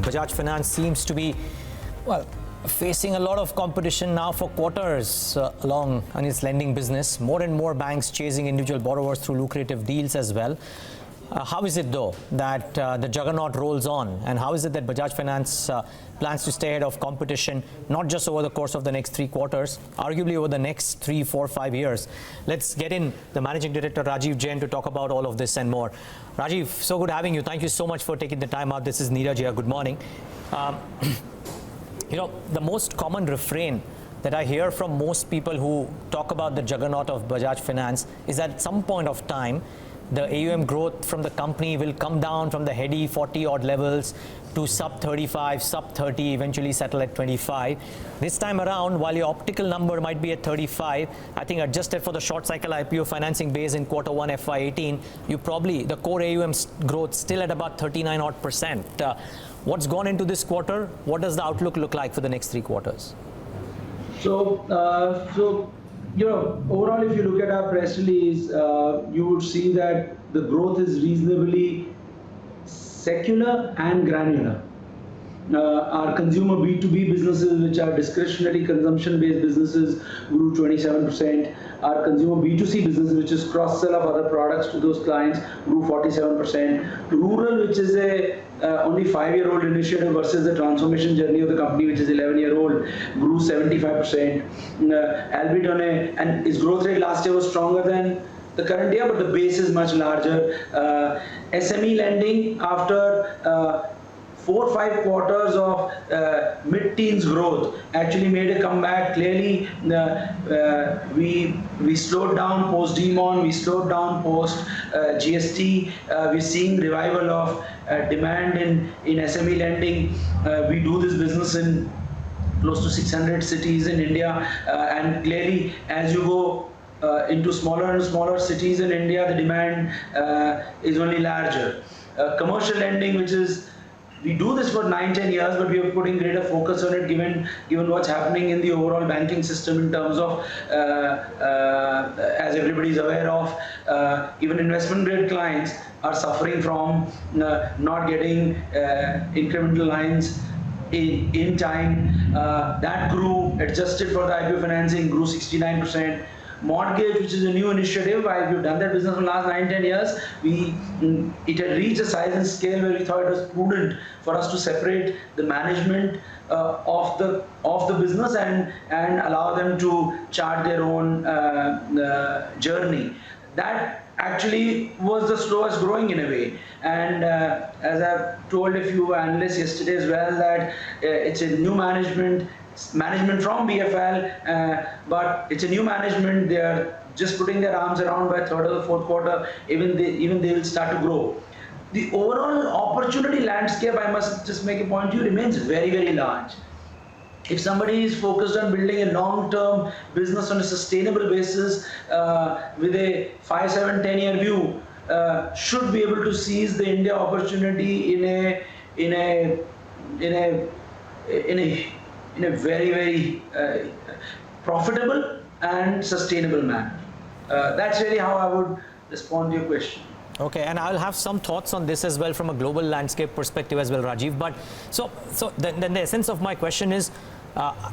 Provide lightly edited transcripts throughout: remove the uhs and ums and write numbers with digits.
Bajaj Finance seems to be, well, facing a lot of competition now for quarters along on its lending business. More and more banks chasing individual borrowers through lucrative deals as well. How is it though that the juggernaut rolls on, and how is it that Bajaj Finance plans to stay ahead of competition, not just over the course of the next 3 quarters, arguably over the next 3, 4, 5 years? Let's get in the Managing Director Rajeev Jain to talk about all of this and more. Rajeev, so good having you. Thank you so much for taking the time out. This is Neeraj here. Good morning. You know, the most common refrain that I hear from most people who talk about the juggernaut of Bajaj Finance is that at some point of time, the AUM growth from the company will come down from the heady 40 odd levels to sub 35, sub 30, eventually settle at 25. This time around, while your optical number might be at 35, I think adjusted for the short cycle IPO financing base in Q1 FY18, you probably, the core AUM growth still at about 39 odd percent. What's gone into this quarter? What does the outlook look like for the next 3 quarters? You know, overall, if you look at our press release, you would see that the growth is reasonably secular and granular. Our consumer B2B businesses, which are discretionary consumption-based businesses, grew 27%. Our consumer B2C business, which is cross-sell of other products to those clients, grew 47%. Rural, which is a only 5-year-old initiative versus the transformation journey of the company, which is 11-year-old, grew 75%. Albeit on and its growth rate last year was stronger than the current year, but the base is much larger. SME lending, after 4 or 5 quarters of mid-teens growth, actually made a comeback. Clearly, we slowed down post demon, we slowed down post GST. We're seeing revival of demand in SME lending. We do this business in close to 600 cities in India, and clearly, as you go into smaller and smaller cities in India, the demand is only larger. Commercial lending, which is, we do this for 9-10 years, but we are putting greater focus on it given what's happening in the overall banking system in terms of, as everybody is aware of, even investment grade clients are suffering from not getting incremental lines in time. That grew, adjusted for the IPO financing, grew 69%. Mortgage, which is a new initiative, while we've done that business for the last 9-10 years, it had reached a size and scale where we thought it was prudent for us to separate the management of the business and allow them to chart their own journey. That actually was the slowest growing in a way, and as I've told a few analysts yesterday as well, that it's a new management from BFL, but it's a new management. They are just putting their arms around. By 3rd or 4th quarter, even they will start to grow. The overall opportunity landscape, I must just make a point to you, remains very, very large. If somebody is focused on building a long-term business on a sustainable basis with a 5, 7, 10-year view, should be able to seize the India opportunity in a very, very profitable and sustainable manner. That's really how I would respond to your question. Okay, and I'll have some thoughts on this as well from a global landscape perspective as well, Rajeev. But so then the essence of my question is,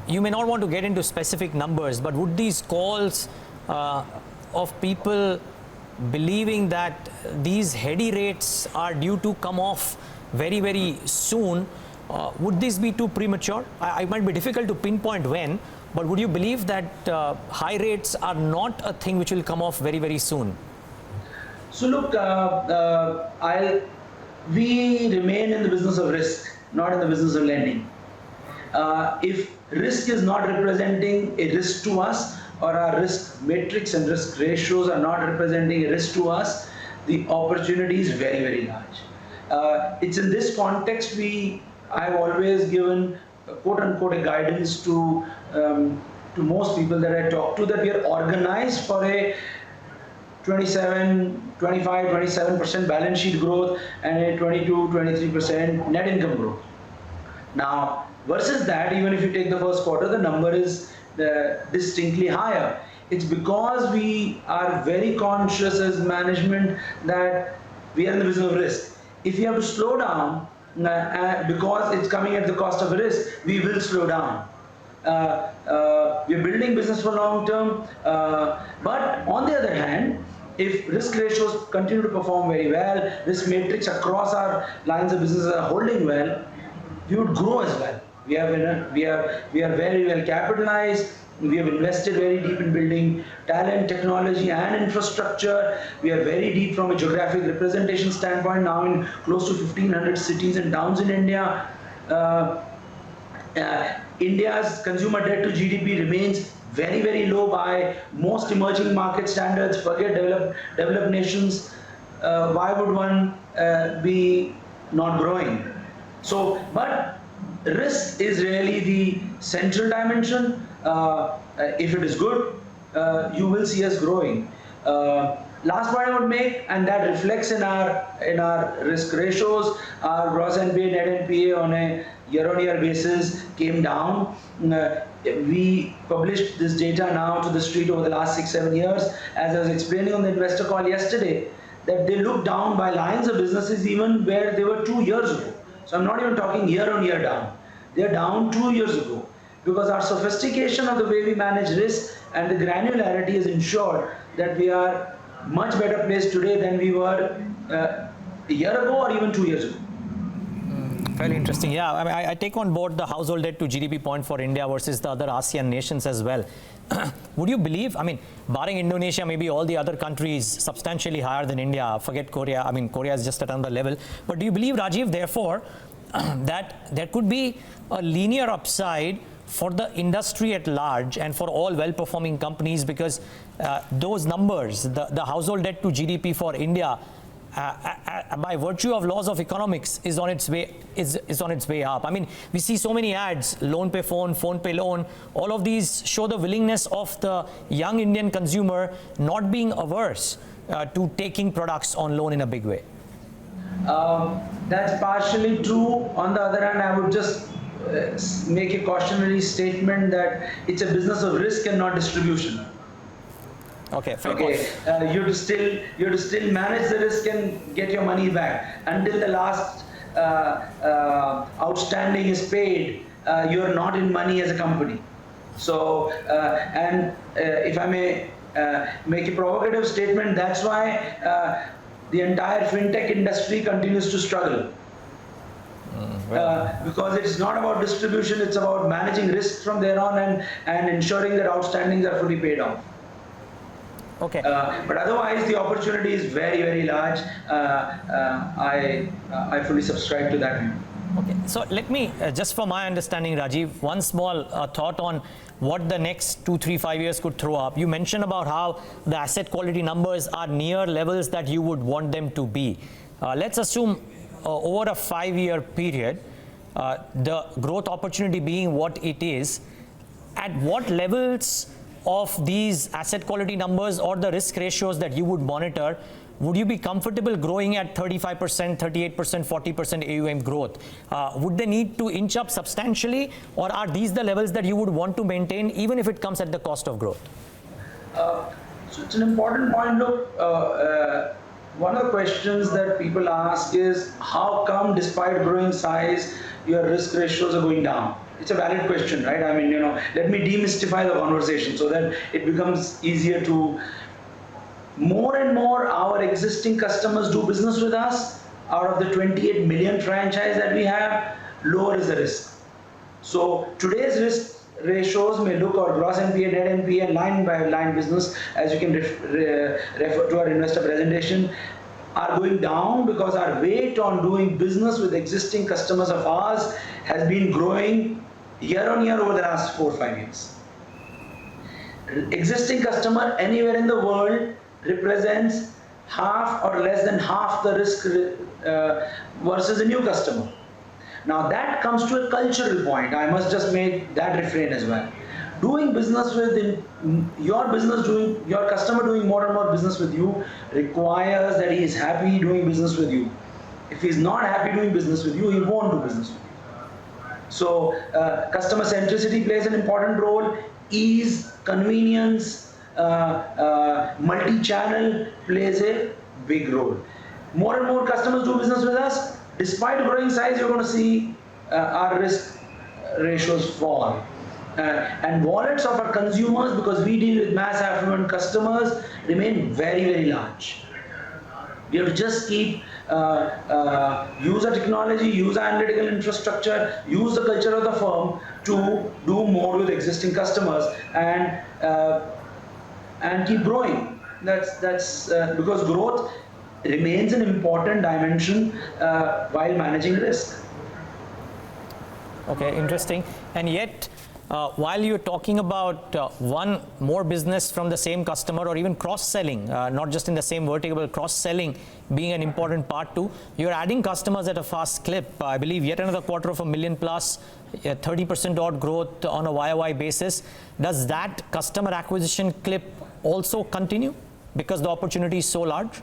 you may not want to get into specific numbers, but would these calls of people believing that these heady rates are due to come off very, very soon, would this be too premature? It might be difficult to pinpoint when, but would you believe that high rates are not a thing which will come off very, very soon? So look, we remain in the business of risk, not in the business of lending. If risk is not representing a risk to us, or our risk matrix and risk ratios are not representing a risk to us, the opportunity is very, very large. It's in this context I've always given quote unquote a guidance to most people that I talk to, that we are organized for a 27% balance sheet growth and a 22-23% net income growth. Now, versus that, even if you take the first quarter, the number is distinctly higher. It's because we are very conscious as management that we are in the business of risk. If you have to slow down, because it's coming at the cost of risk, we will slow down. We're building business for long term, but on the other hand, if risk ratios continue to perform very well, risk matrix across our lines of business are holding well, we would grow as well. We are very well capitalized. We have invested very deep in building talent, technology, and infrastructure. We are very deep from a geographic representation standpoint, now in close to 1,500 cities and towns in India. India's consumer debt to GDP remains very, very low by most emerging market standards. Forget developed nations. Why would one be not growing? So, but risk is really the central dimension. If it is good, you will see us growing. Last point I would make, and that reflects in our risk ratios, our gross NPA, net NPA on a year-on-year basis came down. We published this data now to the street over the last 6-7 years. As I was explaining on the investor call yesterday, that they look down by lines of businesses even where they were 2 years ago. So I'm not even talking year-on-year down. They're down 2 years ago, because our sophistication of the way we manage risk and the granularity has ensured that we are much better placed today than we were a year ago or even 2 years ago. Fairly interesting. Yeah, I mean, I take on board the household debt to GDP point for India versus the other ASEAN nations as well. Would you believe, I mean, barring Indonesia, maybe all the other countries substantially higher than India, forget Korea, I mean, Korea is just at another level. But do you believe, Rajeev, therefore, that there could be a linear upside for the industry at large and for all well-performing companies, because those numbers, the household debt to GDP for India, by virtue of laws of economics, is on its way up. I mean, we see so many ads: loan pay phone, phone pay loan. All of these show the willingness of the young Indian consumer not being averse to taking products on loan in a big way. That's partially true. On the other hand, I would just make a cautionary statement that it's a business of risk and not distribution. Okay. You have to still manage the risk and get your money back until the last outstanding is paid. You are not in money as a company. So, if I may make a provocative statement, that's why the entire fintech industry continues to struggle. Because it's not about distribution, it's about managing risk from there on and ensuring that outstandings are fully paid off. Okay. But otherwise, the opportunity is very, very large. I fully subscribe to that view. Okay. So let me, just for my understanding, Rajeev, one small thought on what the next 2, 3, 5 years could throw up. You mentioned about how the asset quality numbers are near levels that you would want them to be. Let's assume over a 5-year period, the growth opportunity being what it is, at what levels of these asset quality numbers or the risk ratios that you would monitor, would you be comfortable growing at 35%, 38%, 40% AUM growth? Would they need to inch up substantially, or are these the levels that you would want to maintain even if it comes at the cost of growth? So it's an important point. Look, one of the questions that people ask is, how come despite growing size, your risk ratios are going down? It's a valid question, right? I mean, let me demystify the conversation so that it becomes easier to... More and more, our existing customers do business with us. Out of the 28 million franchise that we have, lower is the risk. So today's risk ratios may look, or gross NPA, net NPA, line by line business, as you can refer to our investor presentation, are going down because our weight on doing business with existing customers of ours has been growing year on year over the last 4 or 5 years. Existing customer anywhere in the world represents half or less than half the risk versus a new customer. Now that comes to a cultural point. I must just make that refrain as well. Doing business with your customer doing more and more business with you requires that he is happy doing business with you. If he is not happy doing business with you, he won't do business with you. So customer centricity plays an important role. Ease, convenience, multi-channel plays a big role. More and more customers do business with us. despite growing size, you're going to see our risk ratios fall. And wallets of our consumers, because we deal with mass affluent customers, remain very, very large. We have to just keep use our technology, use our analytical infrastructure, use the culture of the firm to do more with existing customers and keep growing. That's because growth remains an important dimension while managing risk. Okay, interesting. And yet, while you're talking about one more business from the same customer or even cross-selling, not just in the same vertical, but cross-selling being an important part too, you're adding customers at a fast clip. I believe yet another quarter of 1 million plus, 30% odd growth on a YOY basis. Does that customer acquisition clip also continue because the opportunity is so large?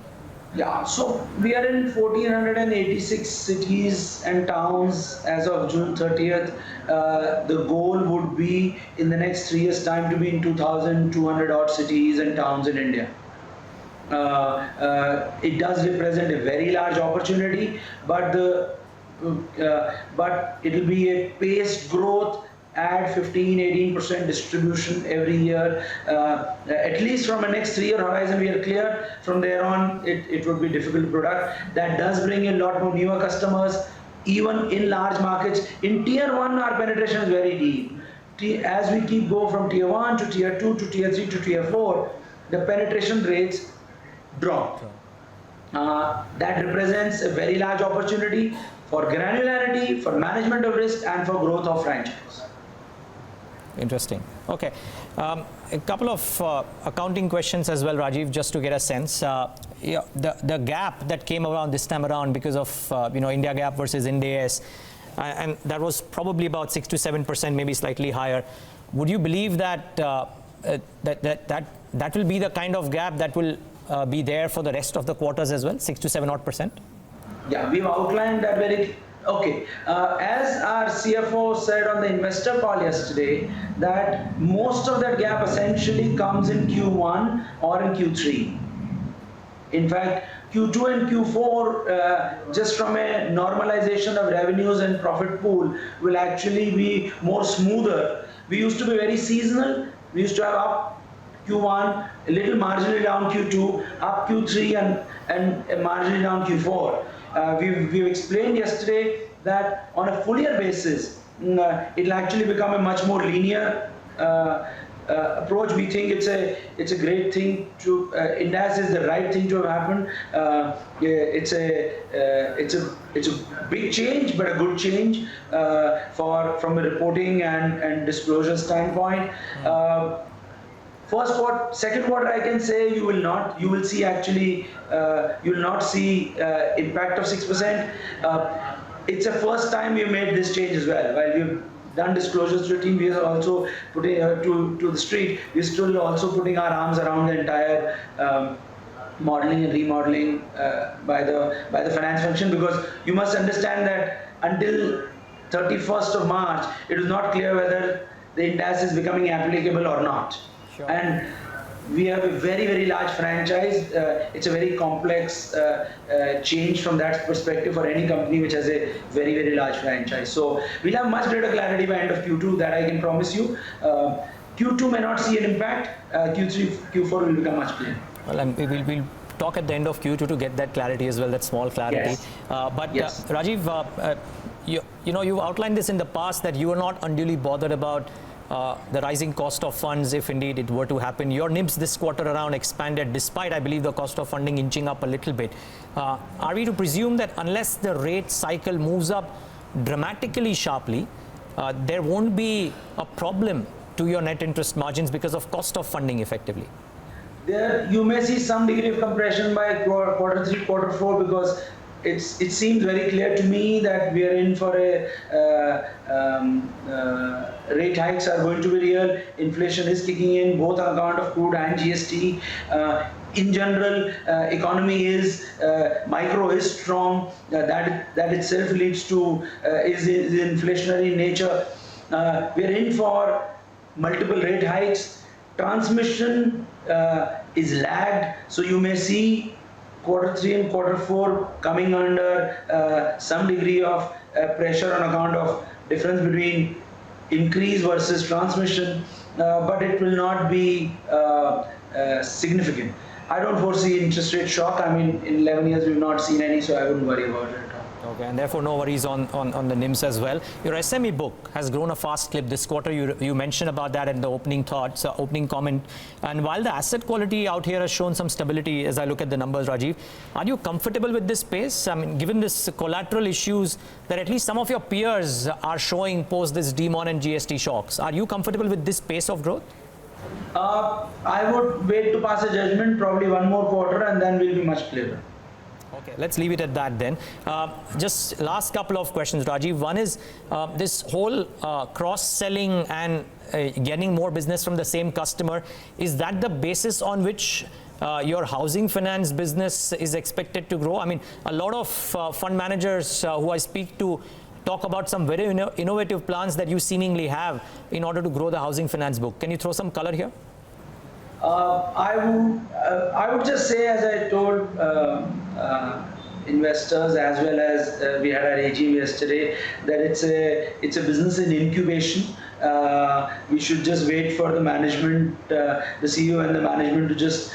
Yeah, so we are in 1486 cities and towns as of June 30th. The goal would be in the next 3 years' time to be in 2,200 odd cities and towns in India. It does represent a very large opportunity, but it will be a paced growth. Add 15-18% distribution every year, at least from a next 3-year horizon. We are clear. From there on, it would be difficult product. That does bring in a lot more newer customers, even in large markets. In tier 1, our penetration is very deep. As we keep go from tier 1 to tier 2 to tier 3 to tier 4, the penetration rates drop. That represents a very large opportunity for granularity, for management of risk, and for growth of franchise. Interesting. Okay. A couple of accounting questions as well, Rajeev, just to get a sense. Yeah, the gap that came around this time around because of India GAAP versus Ind AS, and that was probably about 6 to 7%, maybe slightly higher. Would you believe that that will be the kind of gap that will be there for the rest of the quarters as well, 6 to 7 odd %? Yeah, we've outlined that very. Okay, as our CFO said on the investor call yesterday, that most of that gap essentially comes in Q1 or in Q3. In fact, Q2 and Q4, just from a normalization of revenues and profit pool, will actually be more smoother. We used to be very seasonal. We used to have up Q1, a little marginally down Q2, up Q3, and marginally down Q4. We've explained yesterday that on a full year basis, it'll actually become a much more linear approach. We think it's a great thing to. Ind AS is the right thing to have happened. It's a big change, but a good change from a reporting and disclosure standpoint. First quarter, second quarter, I can say you will not. You will see actually. You will not see impact of 6%. It's the first time we made this change as well. While we've done disclosures to the team, we are also putting to the street. We're still also putting our arms around the entire modeling and remodeling by the finance function, because you must understand that until 31st of March, it is not clear whether the Ind AS is becoming applicable or not. Sure. And we have a very, very large franchise. It's a very complex change from that perspective for any company which has a very, very large franchise. So we'll have much greater clarity by end of Q2, that I can promise you. Q2 may not see an impact. Q3, Q4 will become much clearer. Well, we'll talk at the end of Q2 to get that clarity as well, that small clarity. Yes. Yes. Rajeev, you've outlined this in the past that you are not unduly bothered about the rising cost of funds, if indeed it were to happen. Your NIMs this quarter around expanded despite, I believe, the cost of funding inching up a little bit. Are we to presume that unless the rate cycle moves up dramatically sharply, there won't be a problem to your net interest margins because of cost of funding effectively? There you may see some degree of compression by quarter 3, quarter 4, because it seems very clear to me that we are in for rate hikes are going to be real. Inflation is kicking in, both on account of crude and GST. In general, economy is micro is strong. That itself leads to is inflationary in nature. We are in for multiple rate hikes. Transmission is lagged, so you may see quarter 3 and quarter 4 coming under some degree of pressure on account of difference between increase versus transmission, but it will not be significant. I don't foresee interest rate shock. I mean, in 11 years we've not seen any, so I wouldn't worry about it at all. Okay, and therefore no worries on the NIMs as well. Your SME book has grown a fast clip this quarter. You mentioned about that in the opening thoughts, opening comment. And while the asset quality out here has shown some stability as I look at the numbers, Rajeev, are you comfortable with this pace? I mean, given this collateral issues that at least some of your peers are showing post this demon and GST shocks, are you comfortable with this pace of growth? I would wait to pass a judgment, probably one more quarter, and then we'll be much clearer. Okay, let's leave it at that then. Just last couple of questions, Rajeev. One is this whole cross-selling and getting more business from the same customer. Is that the basis on which your housing finance business is expected to grow? I mean, a lot of fund managers who I speak to talk about some very innovative plans that you seemingly have in order to grow the housing finance book. Can you throw some color here? I would just say, as I told investors as well as we had our AGM yesterday, that it's a business in incubation. We should just wait for the management, the CEO and the management to just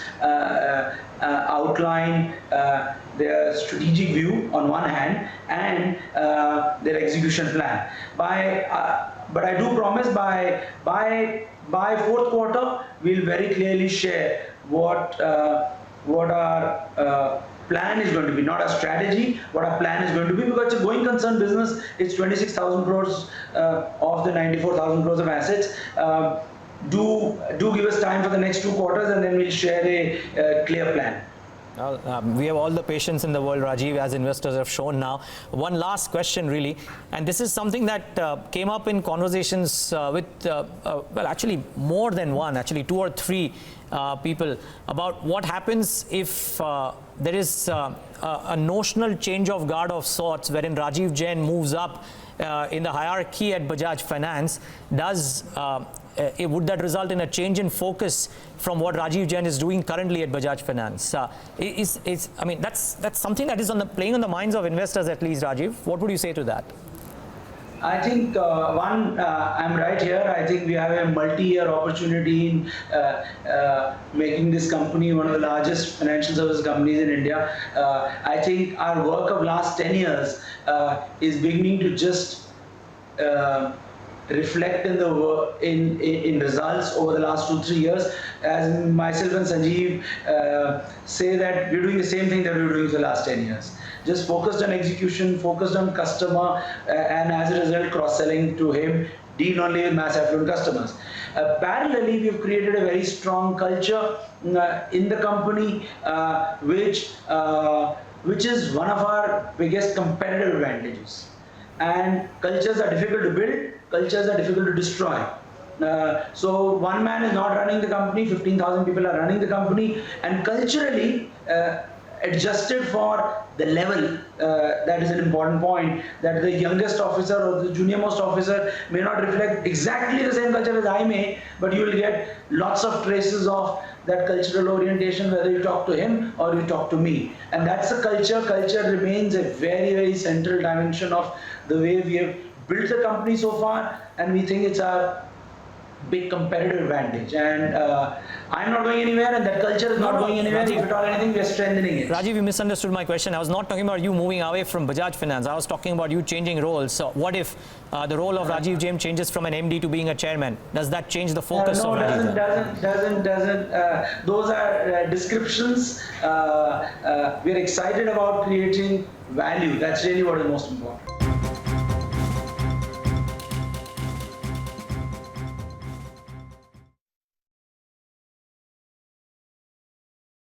outline their strategic view on one hand and their execution plan. But I do promise by fourth quarter we'll very clearly share what our plan is going to be, not a strategy, what our plan is going to be, because it's a going concern business. It's 26,000 crores of the 94,000 crores of assets. Do give us time for the next 2 quarters, and then we'll share a clear plan. Well, we have all the patience in the world, Rajeev, as investors have shown now. One last question, really, and this is something that came up in conversations with, well, actually more than one, actually 2 or 3 people, about what happens if there is a notional change of guard of sorts, wherein Rajeev Jain moves up in the hierarchy at Bajaj Finance. Would that result in a change in focus from what Rajeev Jain is doing currently at Bajaj Finance? I mean, that's something that is playing on the minds of investors, at least, Rajeev. What would you say to that? I think I'm right here. I think we have a multi-year opportunity in making this company one of the largest financial service companies in India. I think our work of last 10 years is beginning to just reflect in results over the last 2-3 years. As myself and Sanjeev say, that we're doing the same thing that we were doing for the last 10 years. Just focused on execution, focused on customer, and as a result, cross-selling to him, deal only with mass affluent customers. Parallelly, we've created a very strong culture in the company, which is one of our biggest competitive advantages. And cultures are difficult to build, cultures are difficult to destroy. So one man is not running the company, 15,000 people are running the company, and culturally adjusted for the level. That is an important point, that the youngest officer or the junior most officer may not reflect exactly the same culture as I may, but you will get lots of traces of that cultural orientation, whether you talk to him or you talk to me. And that's the culture. Culture remains a very, very central dimension of the way we have built the company so far, and we think it's our big competitive advantage. And I'm not going anywhere, and that culture is not going anywhere. Rajeev, if at all anything, we are strengthening it. Rajeev, you misunderstood my question. I was not talking about you moving away from Bajaj Finance. I was talking about you changing roles. So what if the role of Rajeev Jain changes from an MD to being a chairman? Does that change the focus of Rajeev Jain? Doesn't. Those are descriptions. We're excited about creating value. That's really what is most important.